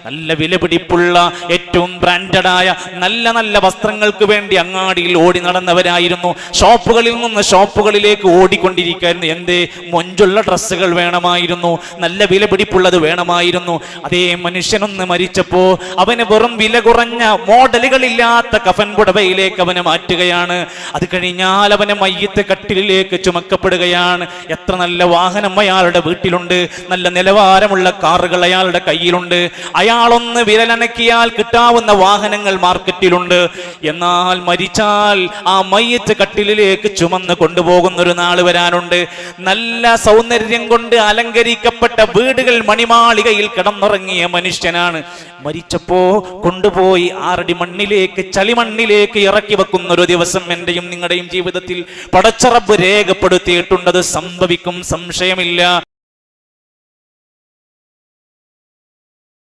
നല്ല വിലപിടിപ്പുള്ള ഏറ്റവും ബ്രാൻഡഡായ നല്ല നല്ല വസ്ത്രങ്ങൾക്ക് വേണ്ടി അങ്ങാടിയിൽ ഓടി നടന്നവരായിരുന്നു. ഷോപ്പുകളിൽ നിന്ന് ഷോപ്പുകളിലേക്ക് ഓടിക്കൊണ്ടിരിക്കുകയായിരുന്നു. എന്തേ? മൊഞ്ചുള്ള ഡ്രസ്സുകൾ വേണമായിരുന്നു, നല്ല വിലപിടിപ്പുള്ളത് വേണമായിരുന്നു. അതേ മനുഷ്യനൊന്ന് മരിച്ചപ്പോ അവന് വെറും വില കുറഞ്ഞ മോഡലുകളില്ലാത്ത കഫൻ പുടവയിലേക്ക് അവനെ മാറ്റുകയാണ്. അത് കഴിഞ്ഞാൽ അവനെ മയ്യത്ത് കട്ടിലിലേക്ക് ചുമക്കപ്പെടുകയാണ്. എത്ര നല്ല വാഹനം അയാളുടെ വീട്ടിലുണ്ട്, നല്ല നിലവാരമുള്ള കാറുകൾ അയാളുടെ കയ്യിലുണ്ട്, അയാളൊന്ന് വിരലനക്കിയാൽ കിട്ടാവുന്ന വാഹനങ്ങൾ മാർക്കറ്റിലുണ്ട്. എന്നാൽ മരിച്ചാൽ ആ മയ്യത്ത് കട്ടിലിലേക്ക് ചുമന്ന് കൊണ്ടുപോകുന്ന ഒരു നാള് വരാനുണ്ട്. നല്ല സൗന്ദര്യം കൊണ്ട് അലങ്കരിക്കപ്പെട്ട വീടുകൾ മണിമാളികയിൽ കിടന്നുറങ്ങിയ മനുഷ്യനാണ്. മരിച്ചപ്പോ കൊണ്ടുപോയി 6 അടി മണ്ണിലേക്ക്, ചളിമണ്ണിലേക്ക് ഇറക്കി വെക്കുന്ന ഒരു ദിവസം എന്റെയും നിങ്ങളുടെയും ജീവിതത്തിൽ പടച്ച റബ്ബ് രേഖപ്പെടുത്തിയിട്ടുണ്ട്. അത് സംഭവിക്കും, സംശയമില്ല.